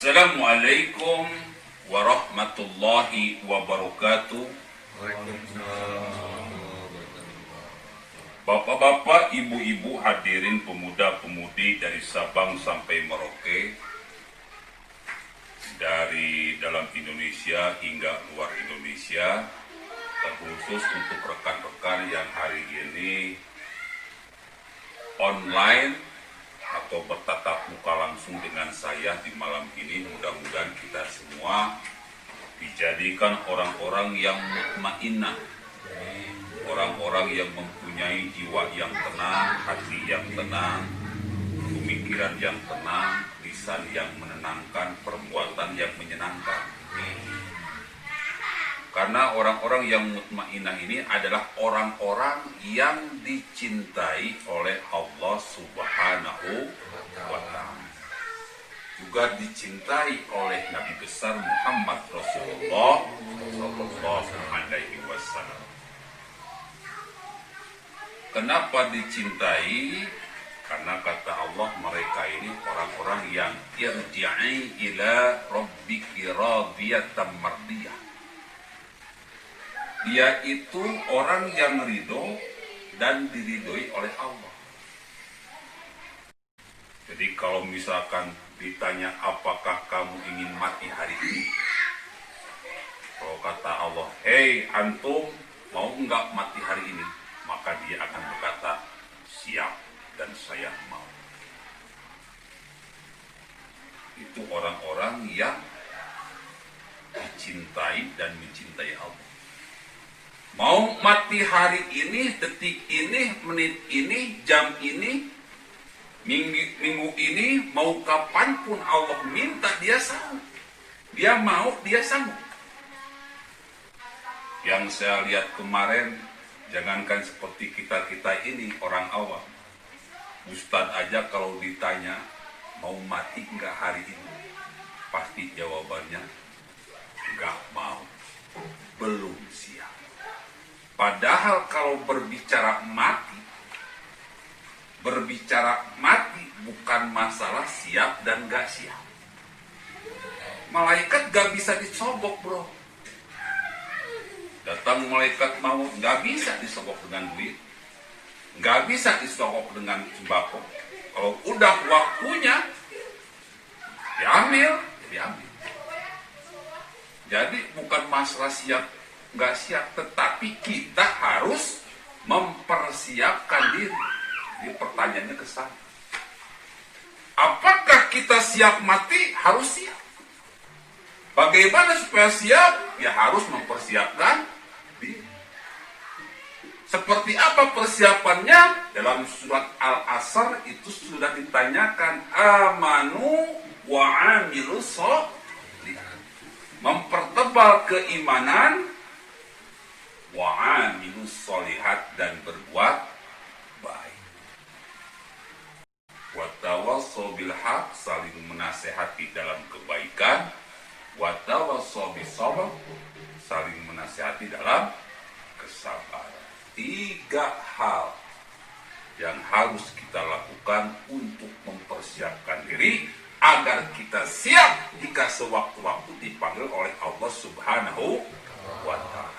Assalamualaikum warahmatullahi wabarakatuh. Bapak-bapak, ibu-ibu, hadirin pemuda-pemudi dari Sabang sampai Merauke, dari dalam Indonesia hingga luar Indonesia, terkhusus untuk rekan-rekan yang hari ini online atau bertatap muka langsung dengan saya di malam ini. Mudah-mudahan kita semua dijadikan orang-orang yang mutmainnah, orang-orang yang mempunyai jiwa yang tenang, hati yang tenang, pemikiran yang tenang, lisan yang menenangkan, perbuatan yang menyenangkan. Karena orang-orang yang mutmainnah ini adalah orang-orang yang dicintai oleh Allah Subhanahu wa Ta'ala. Juga dicintai oleh Nabi besar Muhammad Rasulullah Sallallahu Alaihi Wasallam. Kenapa dicintai? Karena kata Allah, mereka ini orang-orang yang irji'i ila rabbiki radiyatan mardiyah. Dia itu orang yang ridho dan diridhoi oleh Allah. Jadi kalau misalkan ditanya apakah kamu ingin mati hari ini, kalau kata Allah, hei antum, mau enggak mati hari ini? Maka dia akan berkata, siap dan saya mau. Itu orang-orang yang dicintai dan mencintai Allah. Mau mati hari ini, detik ini, menit ini, jam ini, minggu ini, mau kapanpun Allah minta, dia sanggup. Dia mau, dia sanggup. Yang saya lihat kemarin, jangankan seperti kita-kita ini, orang awam. Ustadz aja kalau ditanya, mau mati enggak hari ini? Pasti jawabannya, enggak mau. Belum siap. Padahal kalau berbicara mati bukan masalah siap dan gak siap. Malaikat gak bisa disogok, bro. Datang malaikat maut, gak bisa disogok dengan duit, gak bisa disogok dengan sembako. Kalau udah waktunya diambil. Jadi bukan masalah siap nggak siap, tetapi kita harus mempersiapkan diri. Jadi pertanyaannya ke sana, apakah kita siap mati? Harus siap. Bagaimana supaya siap? Ya harus mempersiapkan diri. Seperti apa persiapannya? Dalam surat Al-Asr itu sudah ditanyakan, amanu wa amilus sholihat, mempertebal keimanan, wa'amilus sholihat, dan berbuat baik. Watawassaw bil haq, saling menasehati dalam kebaikan. Watawassaw bis sabr, saling menasehati dalam kesabaran. 3 hal yang harus kita lakukan untuk mempersiapkan diri agar kita siap jika sewaktu-waktu dipanggil oleh Allah Subhanahu wa Ta'ala.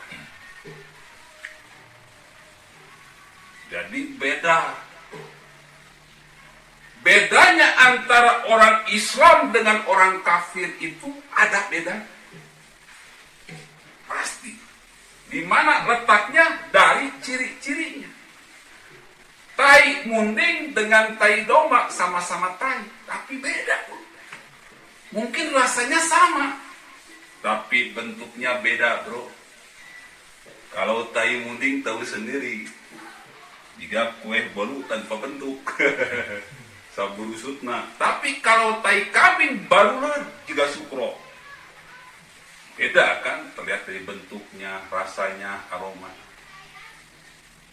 Jadi bedanya antara orang Islam dengan orang kafir itu ada beda. Pasti. Di mana letaknya? Dari ciri-cirinya. Tai munding dengan tai domba sama-sama tai, tapi beda. Mungkin rasanya sama, tapi bentuknya beda, bro. Kalau tai munding tahu sendiri. Jika kue bolu tanpa bentuk, saburusutna. Tapi kalau tai kambing barulah juga sukro. Beda kan, terlihat dari bentuknya, rasanya, aroma.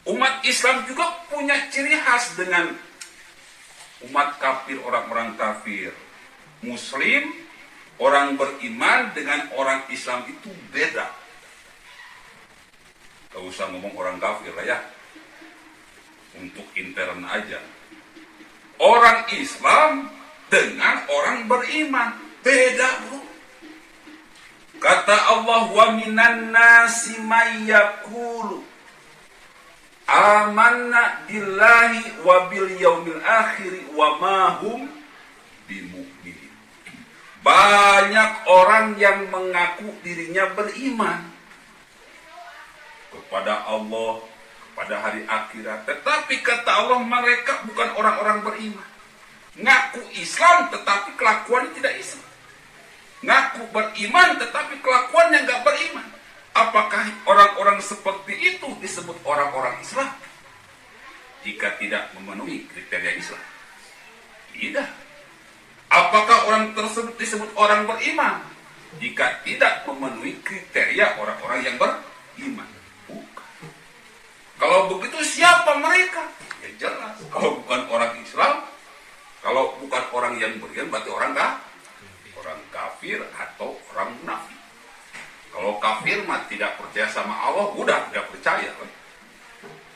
Umat Islam juga punya ciri khas dengan umat kafir, orang-orang kafir. Muslim, orang beriman dengan orang Islam itu beda. Gak usah ngomong orang kafir lah ya. Untuk intern aja. Orang Islam dengan orang beriman Beda bro. Kata Allah, wa minan nasi may yaqulu amanna billahi wa bil yaumil akhir wa ma hum bimu'minin. Banyak orang yang mengaku dirinya beriman kepada Allah, kepada hari akhirat, tetapi kata Allah mereka bukan orang-orang beriman. Ngaku Islam tetapi kelakuannya tidak Islam. Ngaku beriman tetapi kelakuannya nggak beriman. Apakah orang-orang seperti itu disebut orang-orang Islam? Jika tidak memenuhi kriteria Islam, tidak. Apakah orang tersebut disebut orang beriman? Jika tidak memenuhi kriteria orang-orang yang beriman, bukan. Kalau begitu siapa mereka? Ya jelas. Kalau bukan orang Islam, kalau bukan orang yang beriman, berarti orang kafir atau orang munafik. Kalau kafir mah tidak percaya sama Allah, udah tidak percaya.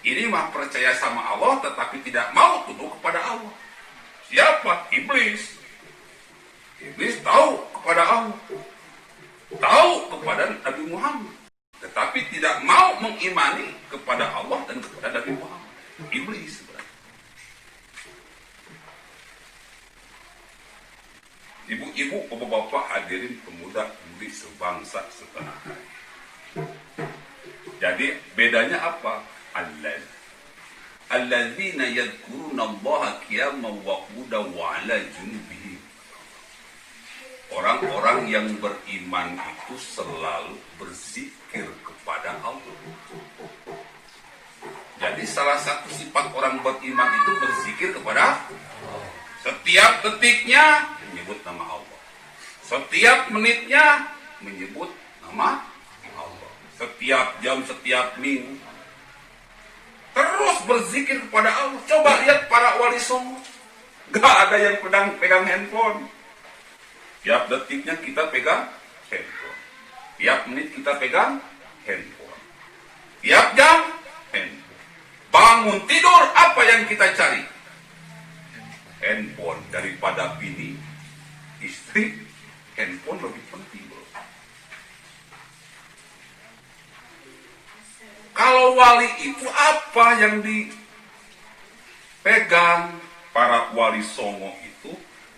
Ini mah percaya sama Allah tetapi tidak mau tunduk kepada Allah. Siapa? Iblis. Iblis tahu kepada Allah, tahu kepada Nabi Muhammad, tetapi tidak mau mengimani kepada Allah dan kepada Nabi Muhammad. Iblis. Ibu-ibu, bapak-bapak, hadirin pemuda-pemudi sebangsa setanah air. Jadi bedanya apa? Alladzina yadhkuruna Allaha qiyaman wa qu'udan wa 'ala junubihim. Orang-orang yang beriman itu selalu berzikir kepada Allah. Jadi salah satu sifat orang beriman itu berzikir kepada Allah. Setiap detiknya menyebut nama Allah. Setiap menitnya menyebut nama Allah. Setiap jam, setiap minggu terus berzikir kepada Allah. Coba lihat para wali songo, gak ada yang pegang handphone. Tiap detiknya kita pegang handphone. Tiap menit kita pegang handphone. Tiap jam handphone. Bangun tidur apa yang kita cari? Handphone. Daripada bini, istri, handphone lebih penting bro. Kalau wali itu apa yang dipegang? Para wali songo itu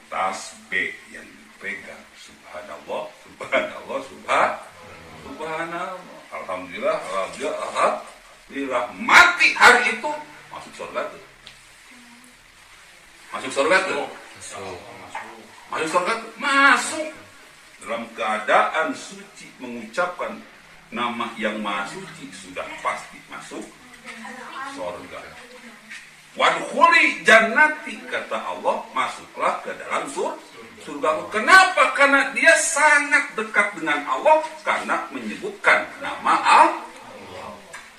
tasbih yang dipegang. Subhanallah, subhanallah, subhanallah. Alhamdulillah, alhamdulillah. Mati hari itu masuk surga tuh. Masuk surga tuh. Masuk surga tuh. Masuk. Dalam keadaan suci mengucapkan nama yang maha suci sudah pasti masuk surga. Wadkhuli jannati, kata Allah, masuklah ke dalam surga. Kenapa? Karena dia sangat dekat dengan Allah karena menyebutkan nama Allah.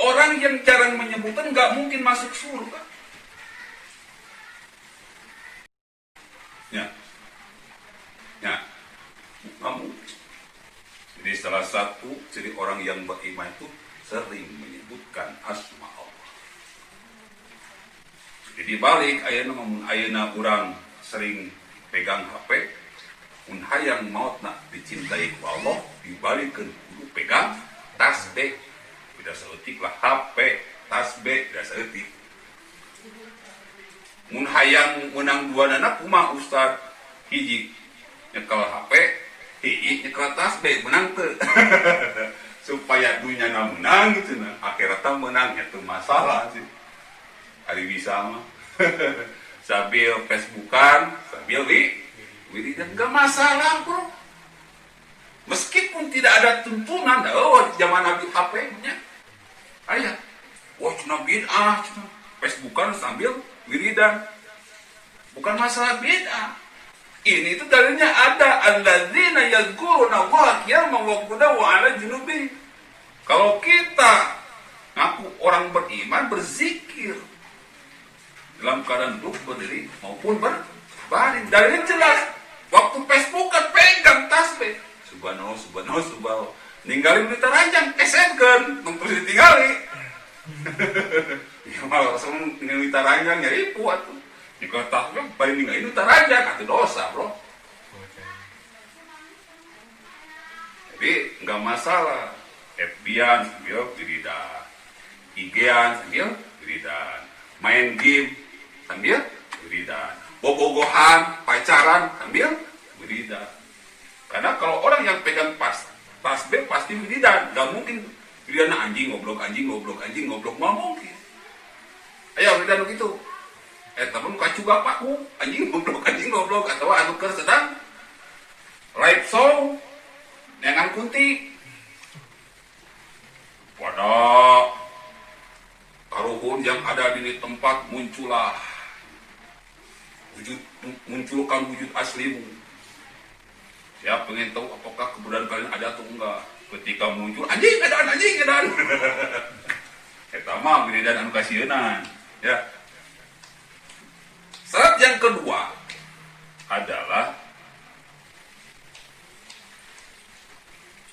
Orang yang jarang menyebutkan nggak mungkin masuk surga. Ya, kamu. Jadi salah satu ciri orang yang beriman itu sering menyebutkan asma Allah. Jadi dibalik ayana orang sering pegang HP, hayang maut nak dicintai ku Allah, dibalikkan kudu pegang tasbih. Tidak seetik lah HP, tasbih tidak seetik. Hayang menang dua anak kumah ustad, hiji nyekel HP, hiji nyekel tasbih, menang tuh. Supaya dunia menang gitu nah, akhiratnya menang itu masalah sih. Hari bisa mah. Sambil Facebookan, sambil wiridan gak masalah bro. Meskipun tidak ada tuntunan, zaman Nabi HP-nya. Ayah, wah cina bid'ah, Facebookan sambil wiridan. Bukan masalah bid'ah. Ini itu dalilnya ada, alladzina yadhkuruna Allaha qiyaman wa qu'udan wa 'ala junubihim. Kalau kita ngaku orang beriman, berzikir dalam keadaan duduk, berdiri maupun berbaring. Dalilnya jelas. Waktu Facebookan pegang tasbih, subhanallah, subhanallah, subhanallah. Ninggalin berita ranjang, SN-kan, terus ditinggali. Ya malah langsung ninggalin berita ranjang, nyari puat tuh. Jika tasbih, paling ninggalin berita ranjang, itu dosa bro. Tapi nggak masalah. FB-an sambil wiridan, IG-an sambil wiridan, main game sambil wiridan, bobogohan, pacaran sambil wiridan. Karena kalau orang yang pegang tasbih pasti wiridan, nggak mungkin wiridan anjing goblok, mau mungkin. Ayo wiridan begitu. Temen kacu bapakku, anjing goblok, atau anu keur sedang live show dengan kunti. Pada karuhun yang ada di tempat munculkan wujud aslimu. Saya pengen tahu apakah keberadaan kalian ada atau enggak. Ketika muncul anjing edan. Eta mah wiridan anu kasienan, ya. Syarat yang kedua adalah,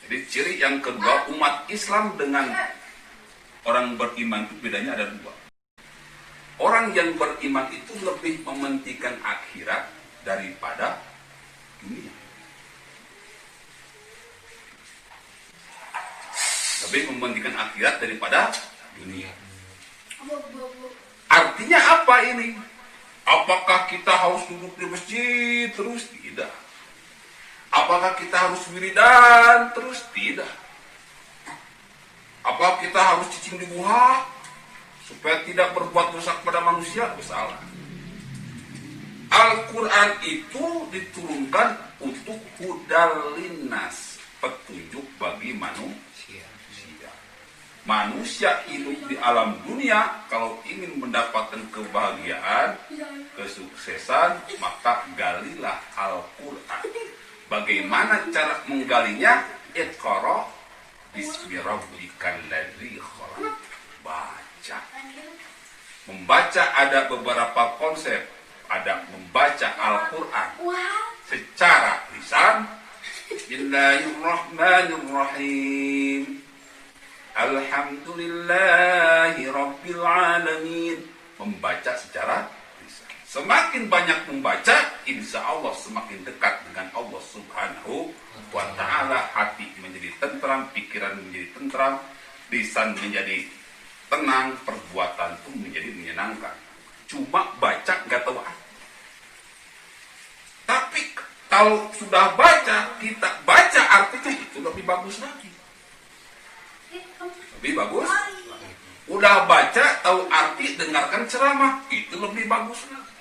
jadi ciri yang kedua umat Islam dengan orang beriman itu bedanya ada dua. Orang yang beriman itu lebih mementingkan akhirat daripada dunia. Lebih mementingkan akhirat daripada dunia. Artinya apa ini? Apakah kita harus duduk di masjid terus? Tidak. Apakah kita harus wiridan terus? Tidak. Apakah kita harus cicing di buah supaya tidak berbuat dosa kepada manusia? Salah. Al-Quran itu diturunkan untuk hudal linnas, petunjuk bagi manusia. Manusia hidup di alam dunia, kalau ingin mendapatkan kebahagiaan, kesuksesan, maka galilah Al-Quran. Bagaimana cara menggalinya? Iqra bismi rabbikal ladzi khalaq. Baca. Membaca ada beberapa konsep. Ada membaca Al-Quran secara lisan. Bismillahirrahmanirrahim. Alhamdulillahi Rabbil Alamin. Membaca secara lisan. Semakin banyak membaca, insya Allah semakin dekat dengan Allah Subhanahu wa Ta'ala. Hati menjadi tentram, pikiran menjadi tentram, lisan menjadi tenang, perbuatan pun menjadi menyenangkan. Cuma baca nggak tahu apa. Tapi kalau sudah baca, kita baca artinya itu lebih bagus lagi. Lebih bagus. Udah baca, tahu arti, dengarkan ceramah, itu lebih bagus lagi.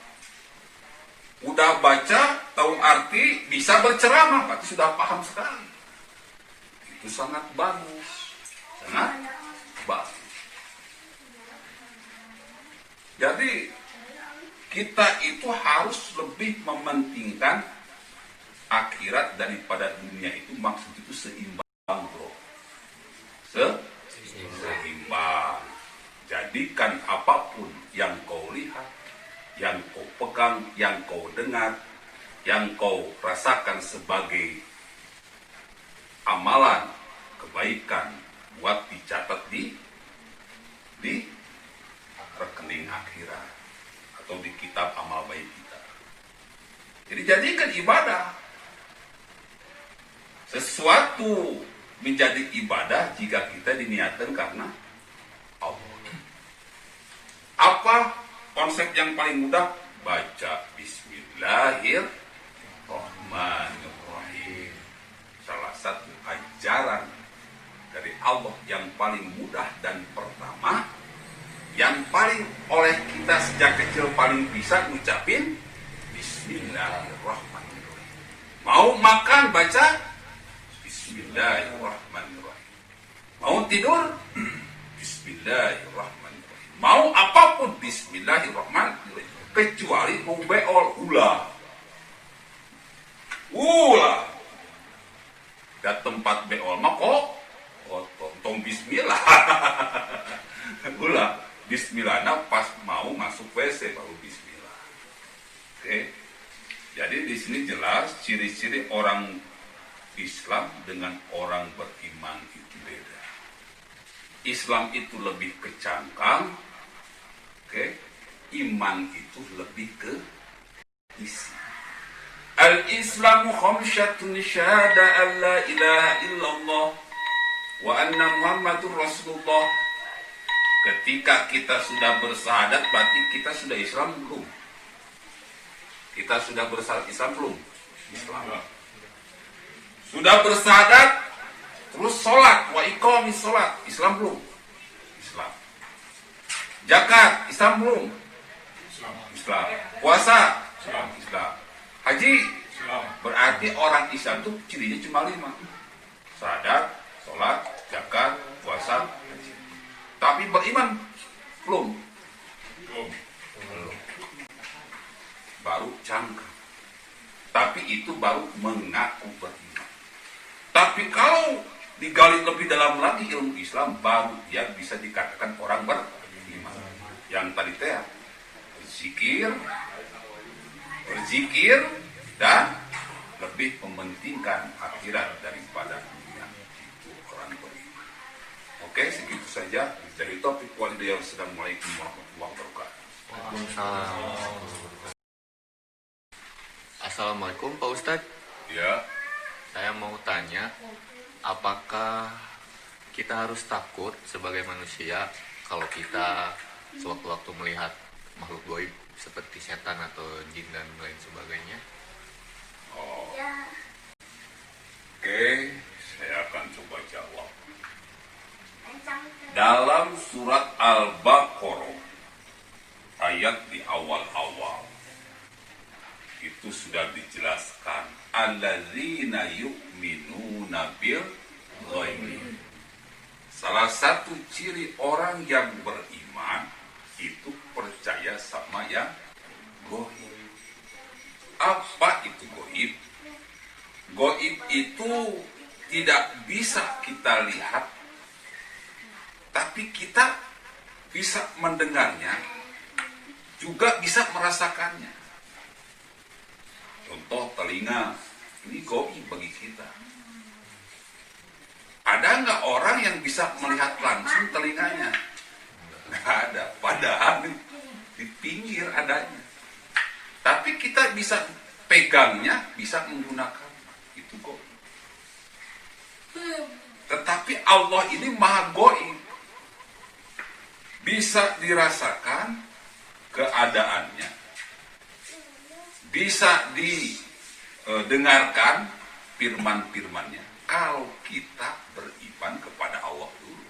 Udah baca, tahu arti, bisa berceramah, berarti sudah paham sekali. Itu sangat bagus. Sangat bagus. Jadi, kita itu harus lebih mementingkan akhirat daripada dunia itu. Maksud itu seimbang, bro. Seimbang. Jadikan apapun yang kau lihat, yang kau pegang, yang kau dengar, yang kau rasakan sebagai amalan kebaikan, buat dicatat di rekening akhirat atau di kitab amal baik kita. Jadi jadikan ibadah sesuatu menjadi ibadah jika kita diniatkan karena Allah. Apa konsep yang paling mudah? Baca Bismillahirrahmanirrahim. Salah satu ajaran dari Allah yang paling mudah dan pertama, yang paling oleh kita sejak kecil paling bisa ngucapin Bismillahirrahmanirrahim. Mau makan baca Bismillahirrahmanirrahim. Mau tidur Bismillahirrahmanirrahim. Mau apapun Bismillahirrahmanirrahim. Kecuali mau beol ulah. Dan tempat beol mah kok tong Bismillah. Ulah Bismillah, nah pas mau masuk WC baru Bismillah. Oke. Jadi di sini jelas ciri-ciri orang Islam dengan orang beriman itu beda. Islam itu lebih ke cangkang, oke? Iman itu lebih ke isi. Al-Islamu khamsyatun syahada an la ilaha illallah wa anna Muhammadur Rasulullah. Ketika kita sudah bersahadat, berarti kita sudah Islam belum? Kita sudah bersahadat Islam belum? Islam. Sudah bersahadat, terus sholat, wa iqamis sholat, Islam belum? Islam. Zakat, Islam belum? Islam. Puasa, Islam. Haji, Islam. Berarti orang Islam itu cirinya cuma 5. Sahadat, sholat, zakat, puasa, haji. Tapi beriman belum? Belum. Baru cangkang. Tapi itu baru mengaku beriman. Tapi kalau digali lebih dalam lagi ilmu Islam, baru dia bisa dikatakan orang beriman. Yang tadi teh berzikir dan lebih mementingkan akhirat daripada dunia. Itu orang beriman. Oke, segitu saja dari topik walidayah. Assalamualaikum warahmatullahi wabarakatuh. Waalaikumsalam. Assalamualaikum Pak Ustadz. Ya. Saya mau tanya, apakah kita harus takut sebagai manusia kalau kita sewaktu-waktu melihat makhluk gaib seperti setan atau jin dan lain sebagainya? Oh. Oke, saya akan coba jawab. Dalam surat Al-Baqarah ayat di awal-awal itu sudah dijelaskan alladzina yu'minuna bil ghaib. Salah satu ciri orang yang beriman itu percaya sama yang gaib. Apa itu gaib? Gaib itu tidak bisa kita lihat, tapi kita bisa mendengarnya, juga bisa merasakannya. Contoh telinga, ini gaib bagi kita. Ada nggak orang yang bisa melihat langsung telinganya? Nggak ada, padahal di pinggir adanya. Tapi kita bisa pegangnya, bisa menggunakan. Itu gaib. Tetapi Allah ini maha gaib. Bisa dirasakan keadaannya, bisa didengarkan firman-firmannya kalau kita beriman kepada Allah dulu.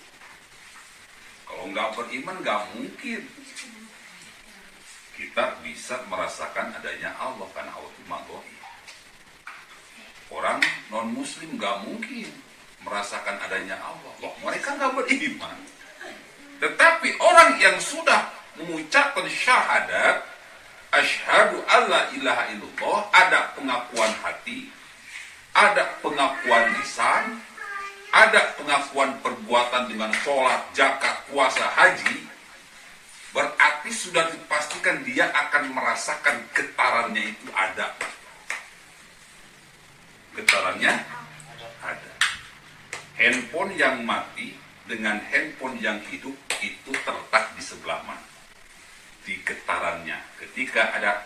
Kalau nggak beriman, nggak mungkin kita bisa merasakan adanya Allah, karena Allah itu maha gaib. Orang non-muslim nggak mungkin merasakan adanya Allah. Loh, mereka nggak beriman. Tetapi orang yang sudah mengucapkan syahadat, asyhadu alla ilaha illallah, ada pengakuan hati, ada pengakuan lisan, ada pengakuan perbuatan dengan sholat, zakat, puasa, haji, berarti sudah dipastikan dia akan merasakan getarannya itu ada. Getarannya ada. Handphone yang mati dengan handphone yang hidup itu terletak di sebelah mana? Di getarannya. Ketika ada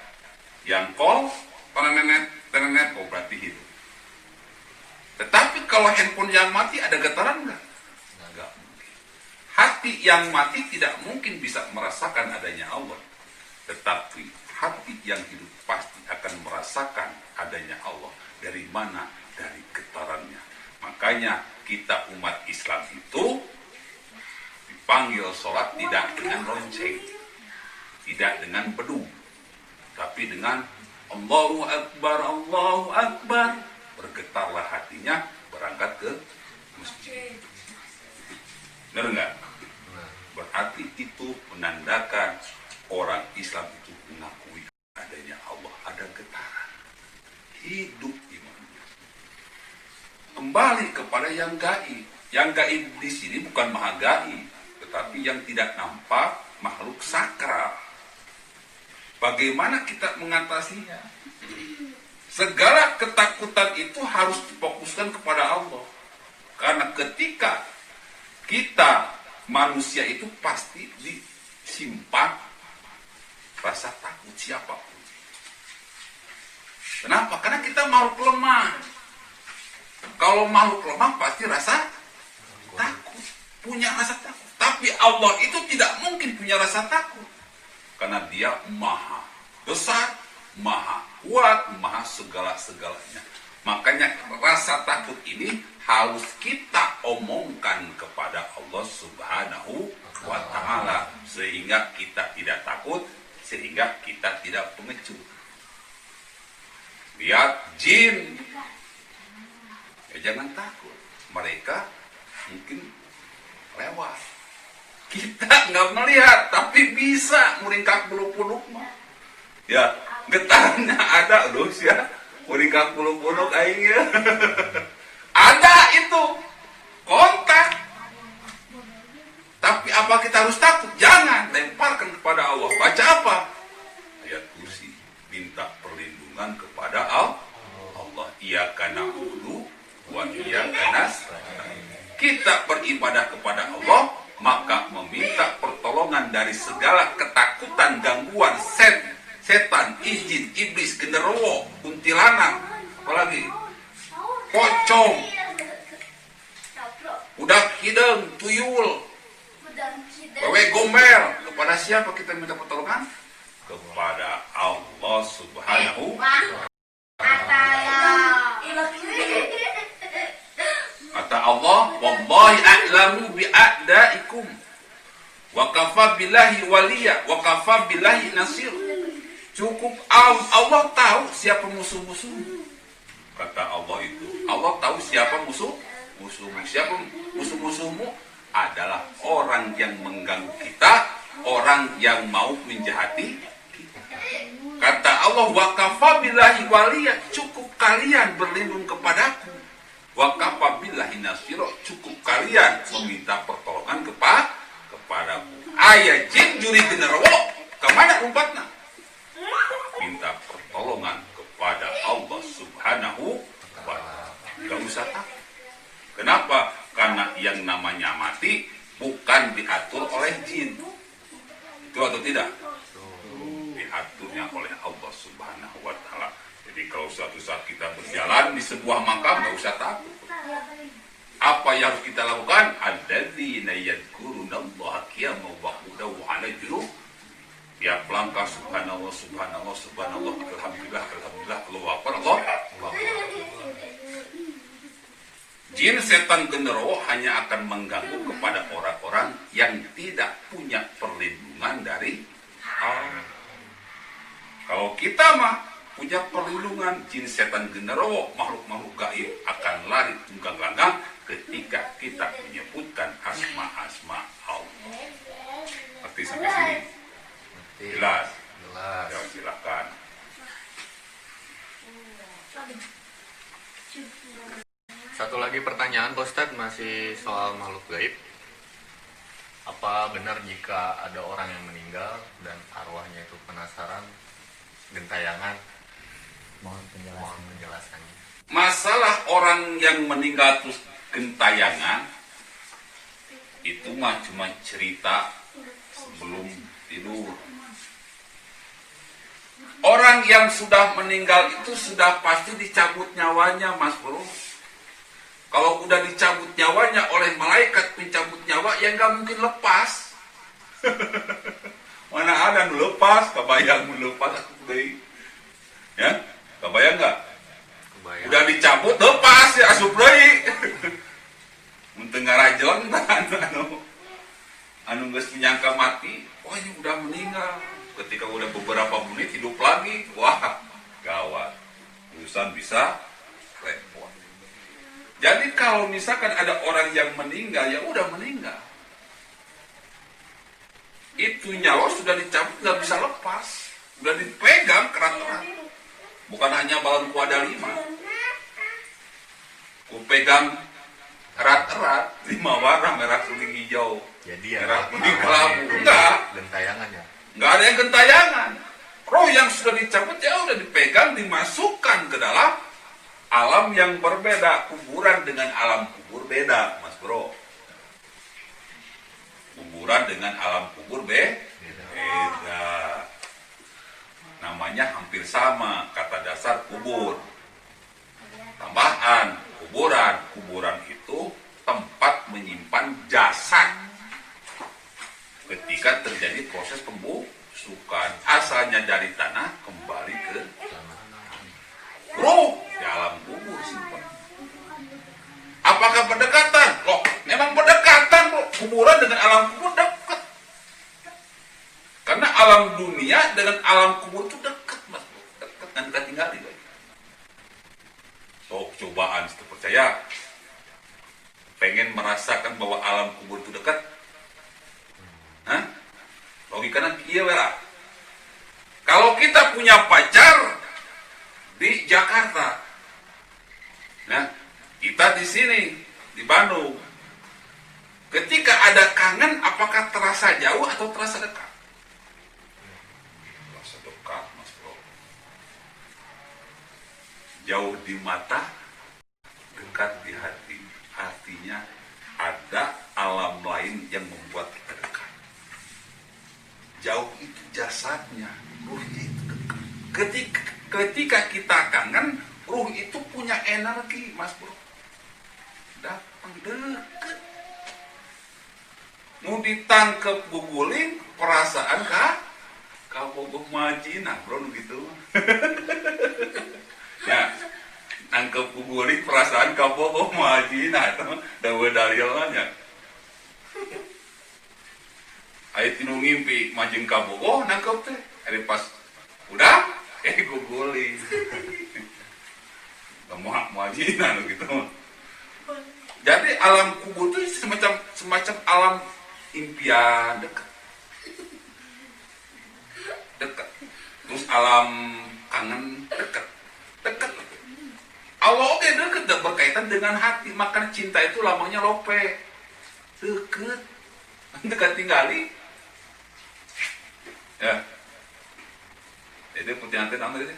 yang call, tenenet, oh berarti hidup. Tetapi kalau handphone yang mati ada getaran enggak? Enggak mungkin. Hati yang mati tidak mungkin bisa merasakan adanya Allah. Tetapi hati yang hidup pasti akan merasakan adanya Allah. Dari mana? Dari getarannya. Makanya kita umat Islam itu dipanggil sholat tidak dengan lonceng, tidak dengan bedung, tapi dengan Allahu Akbar, Allahu Akbar. Bergetarlah hatinya, berangkat ke masjid. Benar nggak? Berarti itu menandakan orang Islam itu mengakui adanya Allah, ada getaran, hidup imannya. Kembali kepada yang gaib. Yang gaib di sini bukan maha gaib, tetapi yang tidak nampak, makhluk sakral. Bagaimana kita mengatasinya? Segala ketakutan itu harus difokuskan kepada Allah. Karena ketika kita manusia itu pasti disimpan rasa takut siapapun. Kenapa? Karena kita makhluk lemah. Kalau makhluk lemah pasti rasa takut, punya rasa takut. Tapi Allah itu tidak mungkin punya rasa takut. Karena dia maha besar, maha kuat, maha segala-segalanya. Makanya rasa takut ini harus kita omongkan kepada Allah Subhanahu wa ta'ala. Sehingga kita tidak takut, sehingga kita tidak pengecut. Lihat jin, ya jangan takut, mereka mungkin lewat, kita nggak melihat tapi bisa meringkak bulu-buluk mah. Ya getarnya ada loh ya, meringkak bulu-buluk aing ya. Ada itu kontak. Tapi apa kita harus takut? Jangan, lemparkan kepada Allah. Baca apa? Ayat kursi, minta perlindungan kepada Allah. Iyyaka na'budu wa iyyaka nasta'in. Kita beribadah kepada Allah, maka meminta pertolongan dari segala ketakutan, gangguan, setan, izin, iblis, genderuwo, kuntilanak, apalagi pocong, udah hidung, tuyul, wewe gombel. Kepada siapa kita minta pertolongan? Kepada Allah Subhanahu wa ta'ala. Kata Allah, wallahi a'lamu bi'a'daikum wa kafa billahi waliya wa kafa billahi nasir. Cukup Allah tahu siapa musuh-musuhmu. Kata Allah itu, Allah tahu siapa musuhmu. Siapa musuh-musuhmu? Adalah orang yang mengganggu kita, orang yang mau menjahati kita. Kata Allah, wa kafa billahi waliya, cukup kalian berlindung kepadaku. Wa kafa billahi nasira, cukup kalian meminta pertolongan kepadaku. Ayah jin juri genderuwo, kemana umpatnya? Minta pertolongan kepada Allah Subhanahu wa ta'ala. Gak usah takut. Kenapa? Karena yang namanya mati bukan diatur oleh jin. Itu atau tidak? Diaturnya oleh Allah Subhanahu wa ta'ala. Jadi kalau suatu saat kita berjalan di sebuah makam, gak usah takut. Apa yang harus kita lakukan? Alladzina yadhkurunallaha qiyaman wa qu'udan wa 'ala junub. Tiap langkah subhanallah, subhanallah, subhanallah, alhamdulillah, alhamdulillah, Allahu akbar, Allahu akbar. Jin, setan, genderuwo hanya akan mengganggu kepada orang-orang yang tidak punya perlindungan dari Allah. Kalau kita mah punya perlindungan, jin, setan, genderuwo, makhluk-makhluk gaib akan lari tunggang langgang ketika kita menyebutkan asma-asma Allah. Ngerti sampai sini? Jelas? Ya, silakan. Satu lagi pertanyaan Pak Ustadz, masih soal makhluk gaib. Apa benar jika ada orang yang meninggal dan arwahnya itu penasaran, gentayangan? Mohon penjelasannya. Masalah orang yang meninggal terus gentayangan itu mah cuma cerita sebelum tidur. Orang yang sudah meninggal itu sudah pasti dicabut nyawanya, Mas Bro. Kalau udah dicabut nyawanya oleh malaikat pencabut nyawa, ya nggak mungkin lepas. Mana ada nu lepas, kebayang nu lepas aku deui. Ya, kebayang nggak? Kebayang. Udah dicabut lepas ya asup deui. Mun teu ngarajon anu geus menyangka mati, wah ini udah meninggal. Ketika udah beberapa menit hidup lagi, wah gawat. Urusan bisa repot. Jadi kalau misalkan ada orang yang meninggal, ya udah meninggal. Itu nyawa sudah dicabut, nggak bisa lepas. Udah dipegang kerat-kerat. Bukan hanya balon kuada 5. Ku pegang erat-erat 5 warna, merah, kuning, hijau. Jadi ya, merah, kuning, kelabu. Enggak. Gentayangannya. Enggak ada yang gentayangan. Roh yang sudah dicabut ya udah dipegang, dimasukkan ke dalam alam yang berbeda. Kuburan dengan alam kubur beda, Mas Bro. Kuburan dengan alam kubur beda. Nah, namanya hampir sama, kata dasar kubur. Tambahan, kuburan. Kuburan itu tempat menyimpan jasad ketika terjadi proses pembusukan. Asalnya dari tanah, kembali ke ruh di alam kubur simpan. Apakah berdekatan? Loh, memang berdekatan loh. Kuburan dengan alam kubur dekat. Karena alam dunia dengan alam kubur itu dekat, Mas. Dekat, dan kita tinggal di situ. So, cobaan itu percaya. Pengen merasakan bahwa alam kubur itu dekat? Hah? Logikanya iya lah. Kalau kita punya pacar di Jakarta, nah, kita di sini di Bandung, ketika ada kangen, apakah terasa jauh atau terasa dekat? Terasa dekat, Mas Bro. Jauh di mata, dekat di hati. Artinya ada alam lain yang membuat kita dekat. Jauh itu jasadnya, ruhnya itu dekat. Ketika kita kangen, ruh itu punya energi, Mas Bro. Datang dekat. Mau ditangkep guguling, perasaan kau bogoh majina, Bro, gitu. Ya, nangkep guguling, perasaan kau bogoh majina, itu dawa dalilnya. Ayo tinu ngimpi majeng kabogoh, nangkep teh. Ada pas udah, guguling. Mau majina gitu. Jadi alam kubur itu semacam alam impian dekat. Terus alam kangen dekat. Allah oke dekat dan berkaitan dengan hati. Maka cinta itu lamanya lope. Dekat tinggali. Ya. Jadi pertanyaan nama itu.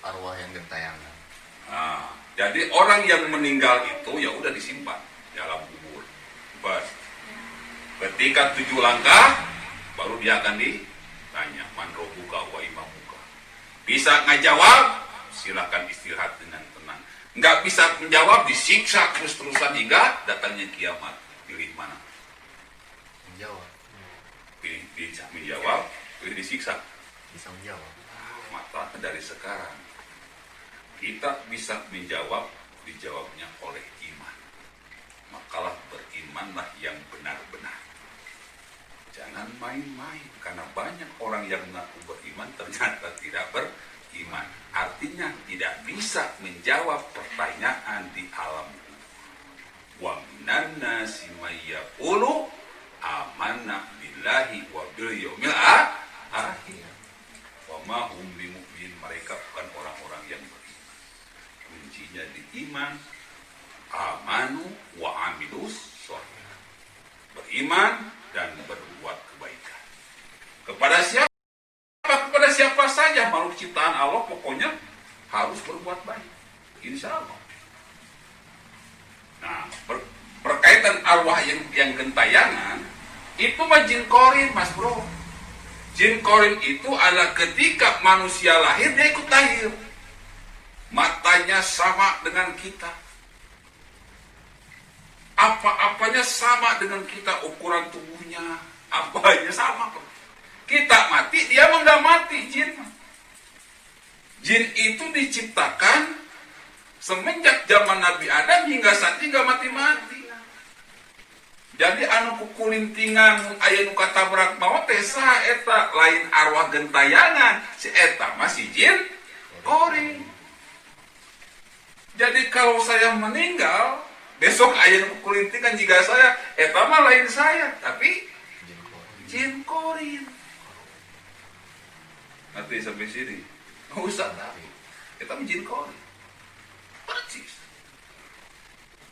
Arwah yang gentayangan. Nah, jadi orang yang meninggal itu ya udah disimpan di alam kubur. Bas. Ketika 7 langkah baru dia akan ditanya man robuka wa imamuka. Bisa ngajawab, silakan istirahat dengan tenang. Nggak bisa menjawab, disiksa terus-terusan hingga datangnya kiamat. Pilih mana? Menjawab. Pilih bisa menjawab, pilih disiksa. Bisa menjawab. Maka dari sekarang kita bisa menjawab, dijawabnya oleh iman. Makalah berimanlah yang benar-benar. Jangan main-main, karena banyak orang yang mengaku beriman ternyata tidak beriman. Artinya tidak bisa menjawab pertanyaan di alam kubur. Wa minan nasi may yaqulu amanna billahi wa bil yaumil akhir. Wa ma hum bimu'min, mereka bukan orang-orang yang beriman. Kuncinya di iman, amanu wa amilus sholihat. Beriman dan berbuat kebaikan. Kepada siapa? Kepada siapa saja makhluk ciptaan Allah, pokoknya harus berbuat baik. Insya Allah. Nah, berkaitan arwah yang gentayangan, itu mah jin korin, Mas Bro. Jin korin itu adalah ketika manusia lahir, dia ikut lahir. Matanya sama dengan kita. Apa-apanya sama dengan kita, ukuran tubuhnya, apanya sama. Kita mati, dia mah nggak mati, jin. Jin itu diciptakan semenjak zaman Nabi Adam hingga saat ini nggak mati-mati. Jadi anu kukulintingan aya nu katabrak maut teh saha eta, lain arwah gentayangan, si eta masih jin koring. Jadi kalau saya meninggal, besok aya nu kukulintingan jika saya, eta mah lain saya, tapi jin koring. Nanti sampai sini, nggak usah tahu, kita jin koring. Percis.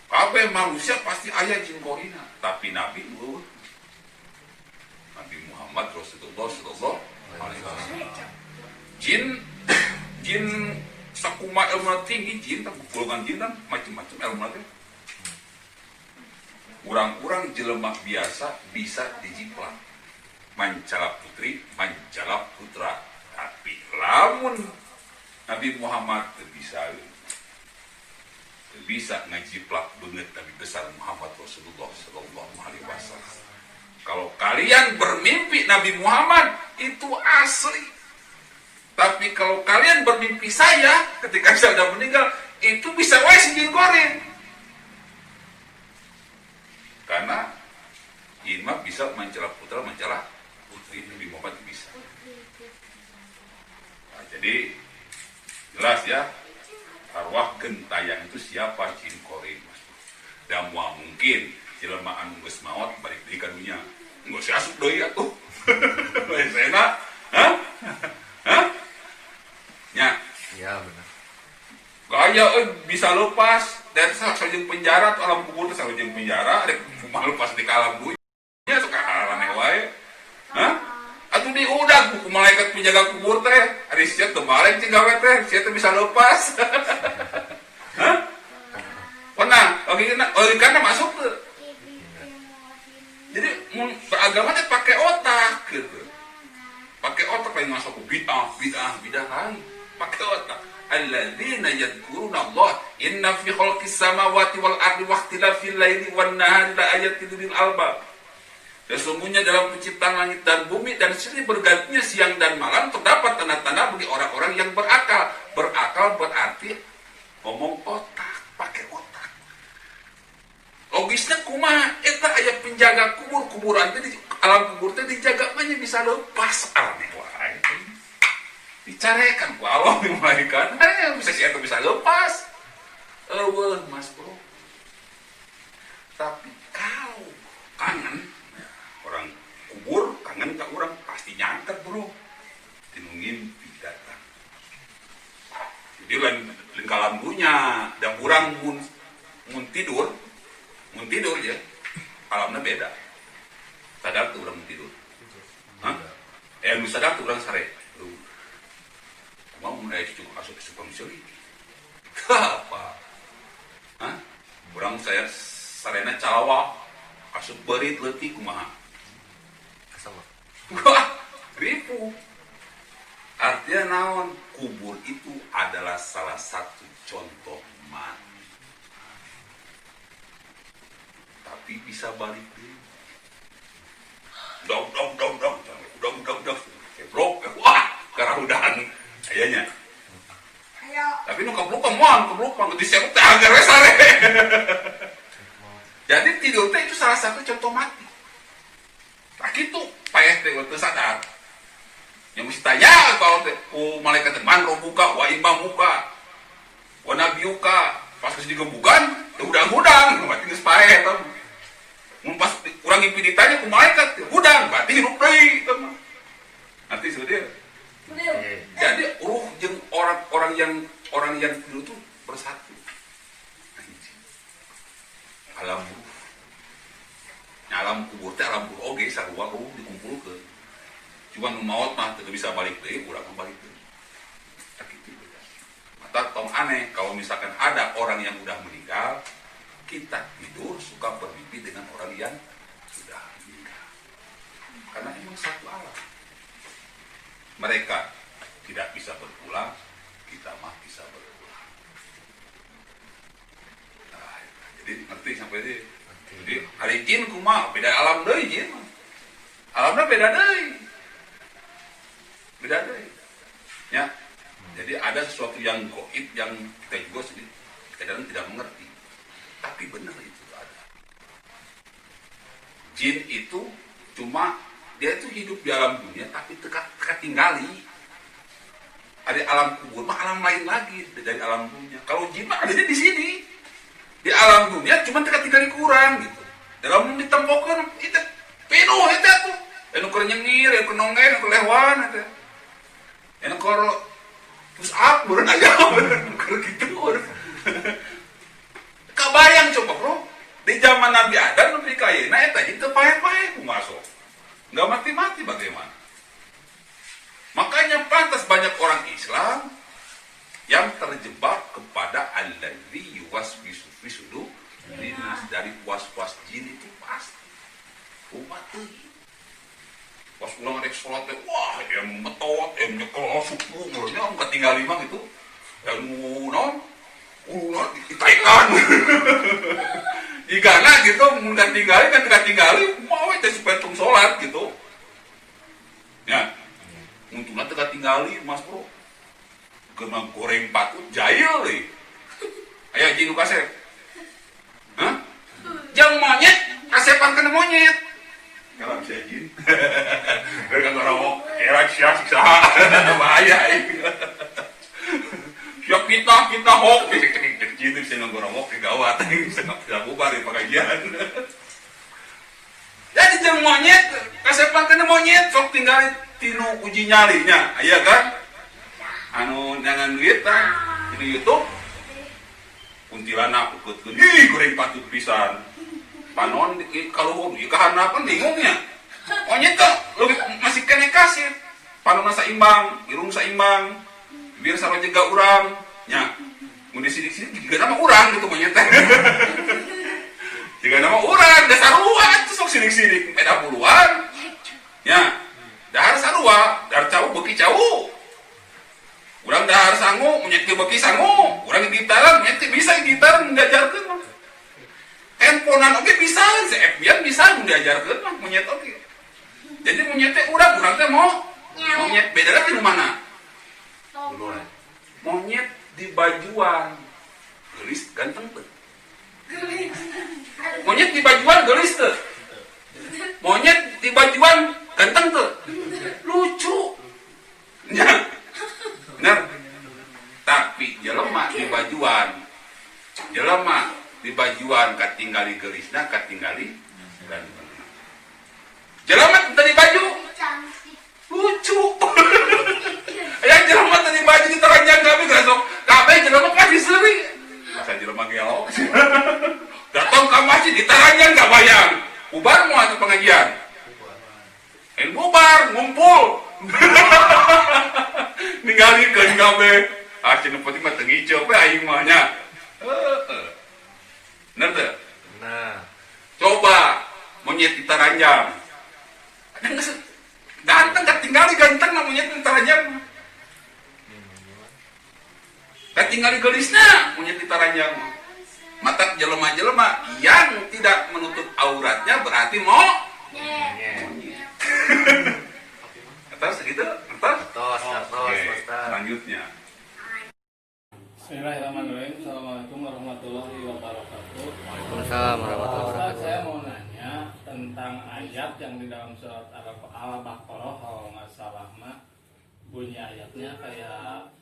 Kabeh manusia pasti aya jin korina, tapi Nabi Muhammad Rasulullah sallallahu alaihi wasallam. Jin sakuma ilmu tinggi, jin tak golongan jin kan macam-macam ilmu teh. Kurang-kurang jelema biasa bisa dijiplak. mancala putri, mancala putra. Tapi lamun Nabi Muhammad bisa ngajiplak banget Nabi besar Muhammad Rasulullah Sallallahu Alaihi Wasallam. Kalau kalian bermimpi Nabi Muhammad itu asli, tapi kalau kalian bermimpi saya ketika saya sudah meninggal, itu bisa wae si jin goreng. Karena imam bisa mencela putra, mencela putri, Nabi Muhammad bisa. Nah, jadi jelas ya, arwah gentayang itu siapa? Jin goreng. Dan mungkin jelmaan geus maot balik deui ka dunya. Engko si asup deui atuh. Lain sena. Hah? Hah? Nya. Iya benar. Gaya bisa lepas dari sajeng penjara atau alam kubur teh sajeng penjara, ada kumaha lepas di alam dunya sekarang aneh wae. Hah? Atuh diudag ku malaikat penjaga kubur teh, ari sia teu balik cing gawe teh, sia teh bisa lepas. Hah? Pernah, logikanya masuk tuh. Jadi beragama teh pakai otak gitu. Pakai otak lain masuk ke bid'ah lain. Pakai otak. Alladzina yadhkuruna Allah inna fi khalqis samawati wal ardi wa ikhtilafil laili wan nahari la ayatin lil albab. Sesungguhnya dalam penciptaan langit dan bumi dan silih bergantinya siang dan malam terdapat tanda-tanda bagi orang-orang yang berakal. Berakal berarti ngomong otak, pakai otak. Logisnya kumaha eta aya penjaga kuburan teh di alam kubur teh dijaga mah bisa lepas aneh wae. Dicarekan ku Allah di malaikat, bisa si eta bisa lepas. Eueuh Mas Bro. Tapi kalau kangen orang kubur kangen ka urang pasti nyangket Bro. Tinu ngimpi datang. Jadi lain kalam dunya dan urang mun tidur ya, alamnya beda. Sadar tuh orang tidur. Hah? Nu sadar tuh orang sare. Mau mulai cukup masuk ke supermisori. Apa? Hah? Orang saya sarena calawa, asup berit leutik kumaha. Kesel. Wah, ribu. Artinya naon? Kubur itu adalah salah satu contoh mati. Tapi bisa balik deh. Dong. Kebrok. Wah, karahudan. Kayaknya. Tapi nu kebluk disebut teh agar we sare. Jadi tidur teh itu salah satu contoh mati. Tak kitu, paeh teh teu sadar. Yang mesti tanya kalau teh malaikat teh man buka, wa imam buka. Wa nabiuka, pas geus digembugan, teh udang-udang, berarti geus paeh tah. Mun pas urang ngimpi ditanya ku malaikat, udang, berarti hidup deui tah. Nanti sudah. Jadi ruh jeung orang yang tidur itu bersatu. Alam ruh. Alam kubur teh alam ruh oge sarua ruh dikumpulkeun. Cuma nu maot mah teu bisa balik deui, urang balik deui. Tak kitu. Mata tong aneh kalau misalkan ada orang yang udah meninggal, kita tidur suka bermimpi dengan orang yang sudah meninggal. Karena emang satu alam. Mereka tidak bisa berpulang, kita mah bisa berpulang. Nah, jadi ngerti sampai ini. Jadi hari jin kumaha beda alam deui jin. Alamnya beda deui. Beda deui. Ya. Jadi ada sesuatu yang gaib yang kita juga kadang tidak mengerti. Tapi benar itu ada. Jin itu cuma dia itu hidup di alam dunia tapi tinggali. Ada alam kubur mah alam lain lagi dari alam dunia. Kalau jin mah adanya di sini. Di alam dunia cuma tinggali kurang gitu. Dalam ditempokeun itu penuh eta tuh. Anu keur nyengir, anu nongeng, anu lewan eta. Anu keur push up beureun aya keur kitu. Kabayang coba Bro, di zaman Nabi Adam Nabi Kaina eta itu paeh-paeh ku masuk. Enggak mati-mati bagaimana? Makanya pantas banyak orang Islam yang terjebak kepada alladzi yuwaswisu fi sudur dari was-was jin itu pasti. Umat teuing. Was-was sholat teh wah yang metot yang nyekel suku mulanya ketinggal lima gitu yang non ditaikan igana gitu mun katinggali kan katinggali mau teh sepetung sholat gitu ya untungnya teh katinggali mas bro kena goreng patut jahil deh aya jinu kasep hah jang monyet kasepan kena monyet kalau bisa jin kan orang era siap siksa bahaya siap kita hok gitu saya ngorong hok gawat saya bubar di pengajian jadi jang monyet kasepan kena monyet sok tinggal tinu uji nyalinya iya kan anu jangan duit lah di YouTube kuntilanak ukutkeun ih goreng patut pisan panon kalau ikahanna kan bingungnya monyet tuh lebih masih kena kasih panon saimbang irung saimbang biar sama jaga urang nya mun di sidik-sidik juga nama urang gitu monyet teh juga nama urang da sarua atuh sok sidik-sidik beda puluhan nya dahar sarua dahar cau beuki cau urang dahar sangu monyet ke beuki sangu urang gitaran monyet bisa gitaran ngajarkeun mah handphonean oke bisa si FBN bisa diajarkeun mah monyet oke jadi monyet teh urang teh mau monyet beda lagi di mana monyet di bajuan gelis ganteng tuh monyet di bajuan gelis tuh monyet di bajuan ganteng tuh lucu ya benar tapi jelema di bajuan katinggali gelisna katinggali ganteng jelema tadi baju lucu ya jelema tadi baju diteranjang kami gasok kabeh jelema kasih seuri masa jelema gelo datang ke masjid diteranjang gak bayang bubar mau atau pengajian bubar ngumpul ninggalikeun kabeh cenah penting mah teu ngiceu we aing mah nya bener teu nah coba monyet ditaranjang ganteng ketinggali ganteng mah monyet ditaranjang ketinggali gelisna monyet ditaranjang mata jelema-jelema yang tidak menutup auratnya berarti mau atas segitu atas selanjutnya Bismillahirrahmanirrahim. Assalamualaikum warahmatullahi wabarakatuh. Waalaikumsalam warahmatullahi Ustaz, wabarakatuh. saya mau nanya tentang ayat yang di dalam surat Al-Baqarah kalau nggak salah mah bunyi ayatnya kayak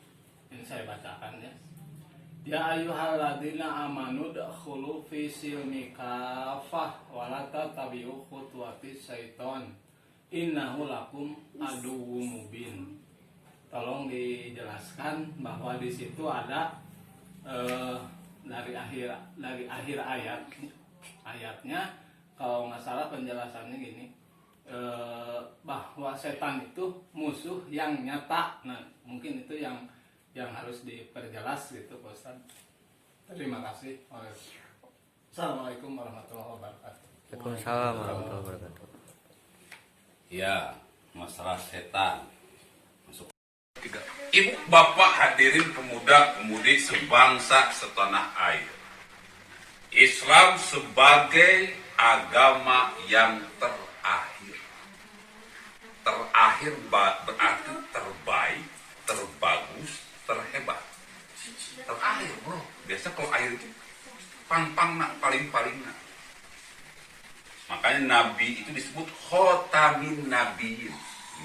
ini saya bacakan ya. Ya ayyuhalladzina amanu dakhulu fi silmi kafah wa la tattabi'u khutuwatis syaiton innahu lakum aduwwum mubin. Tolong dijelaskan bahwa di situ ada dari akhir ayatnya kalau nggak salah penjelasannya gini bahwa setan itu musuh yang nyata. Nah mungkin itu yang harus diperjelas gitu Pak Ustaz. Terima kasih. Assalamualaikum warahmatullahi wabarakatuh. Waalaikumsalam warahmatullahi wabarakatuh. Ya, masalah setan. Ibu bapak hadirin pemuda-pemudi sebangsa setanah air. Islam sebagai agama yang terakhir. Terakhir berarti terbaik, terbagus, terhebat. Terakhir bro. Biasa kalau akhir itu pang-pang nak paling-paling nak. Makanya nabi itu disebut khotamin nabiyin.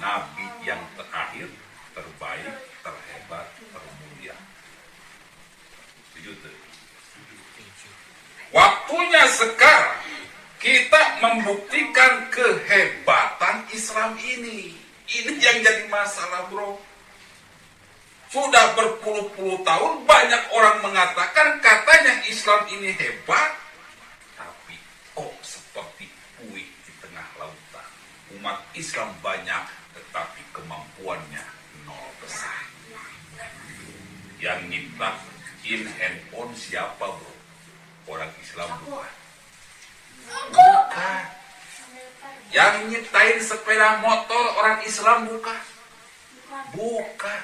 Nabi yang terakhir, terbaik, terhebat, termulia. Setuju tuh? Waktunya sekarang kita membuktikan kehebatan Islam ini. Ini yang jadi masalah bro. Sudah berpuluh-puluh tahun banyak orang mengatakan katanya Islam ini hebat. Tapi kok seperti buih di tengah lautan. Umat Islam banyak tetapi kemampuannya nol besar. Yang nyiptain handphone siapa bro? Orang Islam bukan. Yang nyiptain sepeda motor orang Islam bukan? Bukan.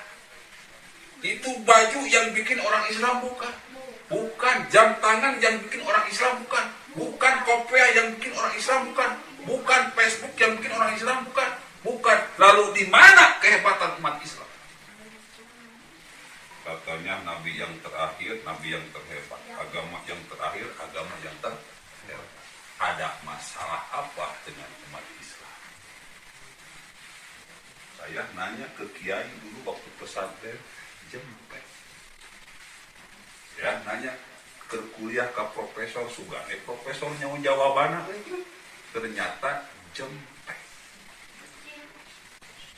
Itu baju yang bikin orang Islam bukan? Bukan. Jam tangan yang bikin orang Islam bukan? Bukan. Kopiah yang bikin orang Islam bukan? Bukan. Facebook yang bikin orang Islam bukan? Bukan. Lalu di mana kehebatan umat Islam? Katanya nabi yang terakhir, nabi yang terhebat, agama yang terakhir, agama yang terhebat. Ada masalah apa dengan umat Islam? Saya nanya ke kiai dulu waktu pesantren Jempek. Ya, nanya ke kuliah ke Profesor Sugane, profesornya jawabannya ternyata Jempek.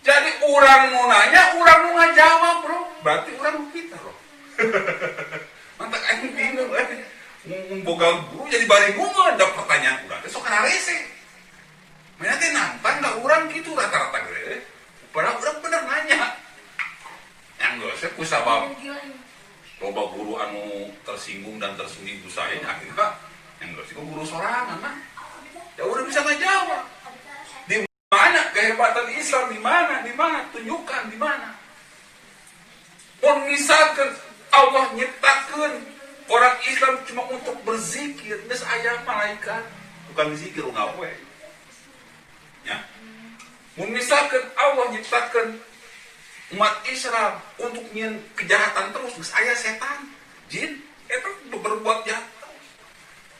Jadi orang mau nanya, orang mau ngajawab bro. Berarti orang mau pintar loh. Mantak aing bingung. Memboga guru jadi bari bunga ada pertanyaan orang. Sok kana rese. Mana teh nantang da orang gitu rata-rata gede. Padahal orang bener nanya. Yang gak saya kusabab. Loba guru anu tersinggung dan tersungging saya akhirnya yang gak sih guru sorangan mah. Ya udah bisa ngajawab. Mana kehebatan Islam di mana? Di mana? Tunjukkan di mana. Pun misalkan Allah nyiptakan orang Islam cuma untuk berzikir, geus aya malaikat, bukan zikir ngawe. Ya. Mun misalkan Allah nyiptakan umat Islam untuk nyen kejahatan terus, geus aya setan, jin, eta berbuat jahat.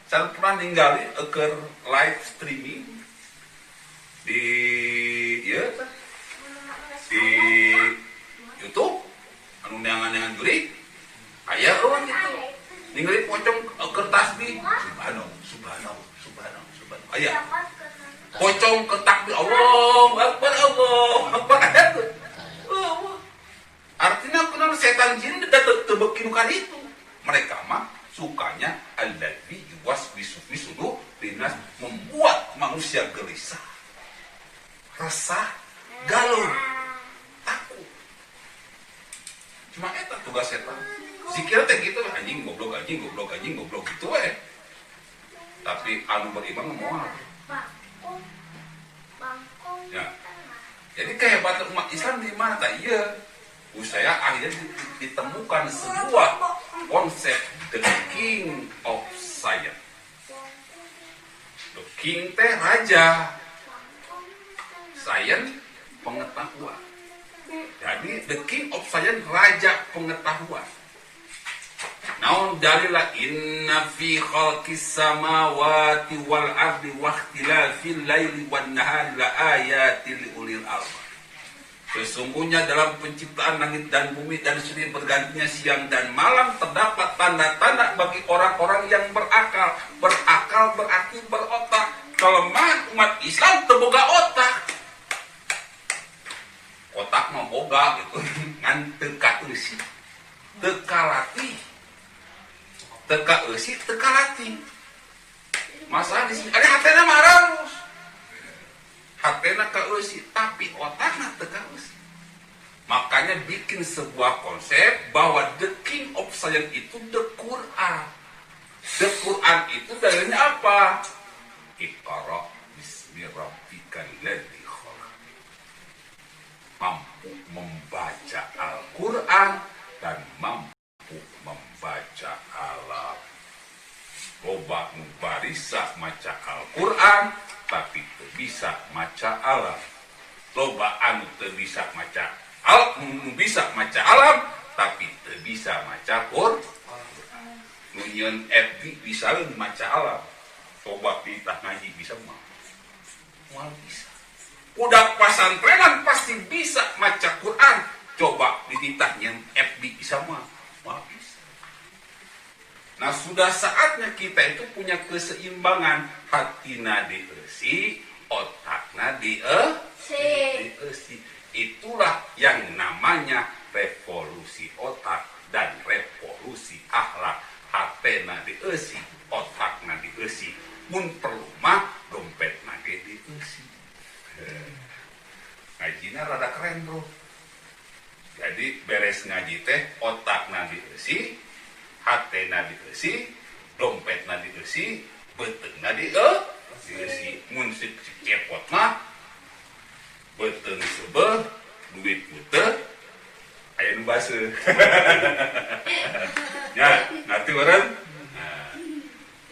Saya pernah ninggali ke live streaming di di YouTube anu neangan-neangan jurig aya eueuh gitu ningali pocong kertas di subhanallah aya pocong ketak di Allahu akbar aya tuh artinya kenal setan jin teu kinukan itu mereka mah sukanya alladzi yuwaswisu fi sudurin membuat manusia gelisah, resah, galau, takut. Cuma eta tugas setan. Zikir teh gitu anjing goblok gitu we. Tapi anu beriman moal. Ya. Jadi kehebatan umat Islam di mana tah ieu? Saya akhirnya ditemukan sebuah konsep the king of science. The king teh raja. Science pengetahuan. Jadi the king of science raja pengetahuan. Naon dalilah inna fi khalqis samawati wal ardi wa ikhtilafil laili wan nahari la ayatil liulil albab. Sesungguhnya dalam penciptaan langit dan bumi dan silih bergantinya siang dan malam terdapat tanda-tanda bagi orang-orang yang berakal. Berakal berarti berotak. Kelemahan umat Islam terboga otak. Otak mah boga gitu. Ngan teka eusi. Teka latih. Teka eusi, teka latih. Masalah di sini ada hatena mararus. Hatena ka eusi, tapi otakna teka eusi. Makanya bikin sebuah konsep bahwa the king of science itu the Quran. The Quran itu dalilnya apa? Iqra bismi rabbikal ladzi khalaq. Mampu membaca Al-Quran dan mampu membaca alam. Loba nu barisa maca Al-Quran tapi teu bisa maca alam. Loba anu teu bisa maca bisa maca alam tapi teu bisa maca Quran. Nu nyeun FB bisa maca alam. Coba kita ngaji bisa mah. Moal bisa. Udah pasantrenan pasti bisa maca Quran. Coba dititah nyeun FB bisa mah. Moal bisa. Nah, sudah saatnya kita itu punya keseimbangan. Hatina dieusi, otakna dieusi. Itulah yang namanya revolusi otak dan revolusi akhlak. Hatena dieusi, otakna dieusi. Mun perlu mah dompetna ge dieusi. Ngajina rada keren, bro. Jadi beres ngaji teh otakna dieusi, hatena dieusi, dompetna dieusi, beuteungna dieusi. si mun si cepot mah beuteung sebel duit puter aya nu baseuh. Ya, nanti orang.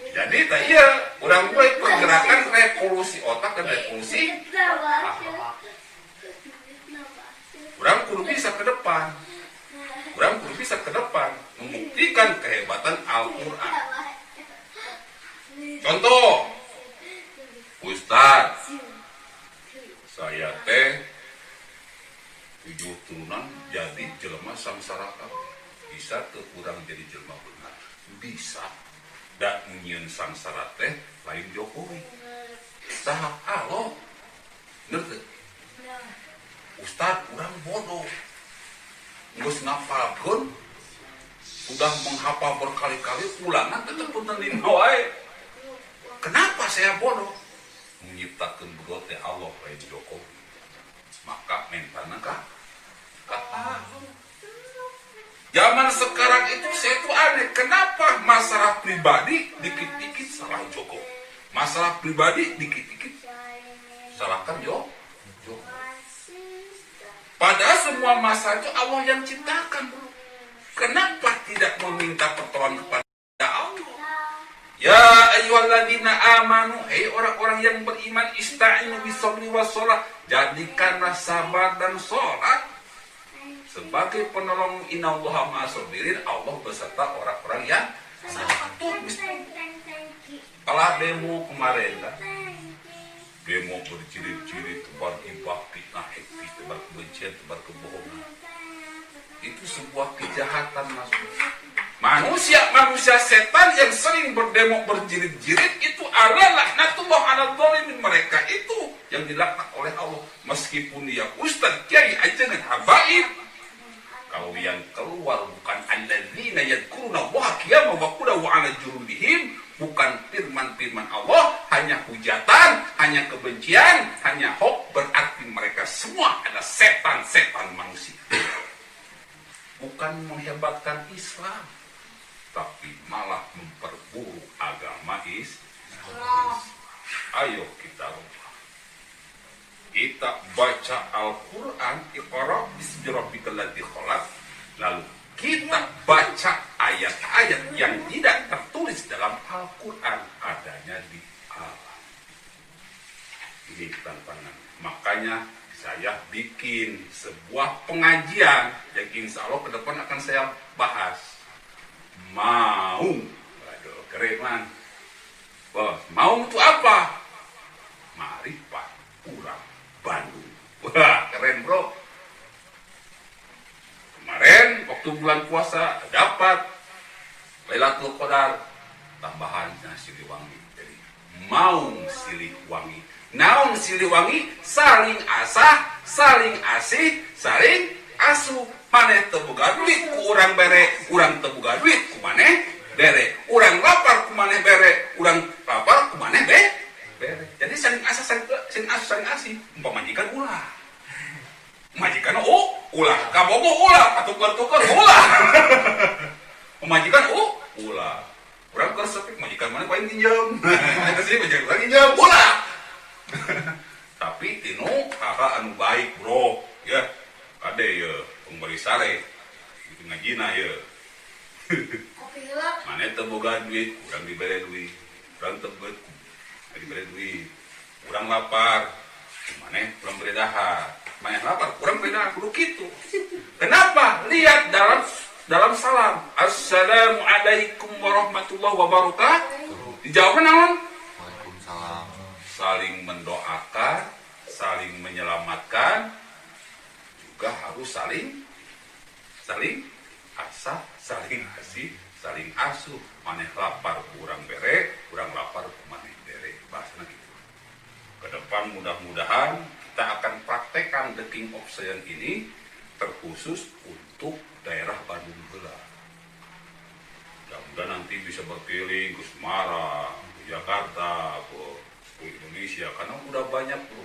Jadi tak iya, orang gue pergerakan revolusi otak dan revolusi akhlak. Orang kudu bisa ke depan. Orang kudu bisa ke depan membuktikan kehebatan Al-Quran. Contoh, Ustaz, saya teh 7 turunan jadi jelema samsara bisa tuh kurang jadi jelema benar. Bisa. Dan nyieun samsara teh lain Jokowi. Saha halo. Ngerti? Ustaz, urang bodoh. Geus ngapalkeun, udah menghafal berkali-kali ulangan tetep punten lima wae. Kenapa saya bodoh? Menciptakeun bodoh teh Allah lain Jokowi. Maka mentana ka zaman sekarang itu saya tuh aneh, kenapa masalah pribadi dikit-dikit salah Jokowi, masalah pribadi dikit-dikit salahkan Jokowi. Padahal semua masalah itu Allah yang ciptakan, bro. Kenapa tidak meminta pertolongan kepada Allah? Ya ayyuhalladzina amanu, hei orang-orang yang beriman, ista'inu bisabri wassalah, jadikanlah sabar dan sholat sebagai penolong. Innallaha ma'as-sabirin, Allah beserta orang-orang yang sabar. Kalau demo kemarin lah, demo berjilid-jilid, tebar gibah, fitnah, hektis, tebar kebencian, tebar kebohongan, itu sebuah kejahatan masuk. Manusia setan yang sering berdemo berjilid-jilid itu adalah laknatullah ala dzalimin, mereka itu yang dilaknat oleh Allah. Meskipun dia ustaz, kiai, ajengan, habaib, kalau yang keluar bukan alladzina yadhkuruna Allaha qiyaman wa qu'udan wa 'ala junubihim, bukan firman-firman Allah, hanya hujatan, hanya kebencian, hanya hoax, berarti mereka semua adalah setan-setan manusia. Bukan menghebatkan Islam, tapi malah memperburuk agama Islam. Ayo kita rubah. Kita baca Al-Quran, Iqra bismi rabbikal ladzi khalaq, lalu kita baca ayat-ayat yang tidak tertulis dalam Al-Quran, adanya di alam. Ini tantangan. Makanya saya bikin sebuah pengajian yang insya Allah ke depan akan saya bahas. Mau, aduh keren man, bos. Mau itu apa? Ma'rifat urang Bandung. Wah keren bro. Kemarin waktu bulan puasa dapat Lailatul Qadar tambahan Siliwangi. Jadi mau Siliwangi. Naon Siliwangi? Saling asah, saling asih, saling asuh. Maneh teu boga duit ku urang bere, urang teu boga duit ku maneh bere. Urang lapar ku maneh bere, urang lapar ku maneh bere. Jadi saling asah, saling asuh, saling asih. Majikan ulah. Majikan ulah, kabogo ulah, tukar-tukar ulah. Majikan ulah. Urang keur sepi majikan mana paling pinjam. Eta sih majikan pinjam ulah. Tapi tinu kakak anu baik bro ya, kade ya pemberi sare itu ngajina ya. Mana teu boga duit urang dibere duit, urang teu beut dibere duit, urang lapar mana urang beri dahar, mana lapar urang beri dahar, kudu kitu. Kenapa? Lihat dalam salam, assalamualaikum warahmatullahi wabarakatuh, dijawab naon? Waalaikumsalam. Saling mendoakan, saling menyelamatkan, juga harus saling asah, saling asih, saling asuh. Maneh lapar kurang bere, kurang lapar maneh bere. Bahasanya gitu. Ke depan mudah-mudahan kita akan praktekkan the King of Science ini terkhusus untuk daerah Bandung Heula. Mudah-mudahan nanti bisa berkeliling ke Semarang, ke Jakarta, ke Indonesia, karena udah banyak bro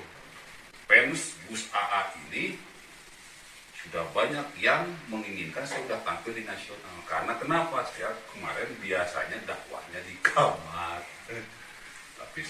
fans Gus AA ini, sudah banyak yang menginginkan saya udah tampil di nasional. Karena kenapa? Saya kemarin biasanya dakwahnya di kamar, tapi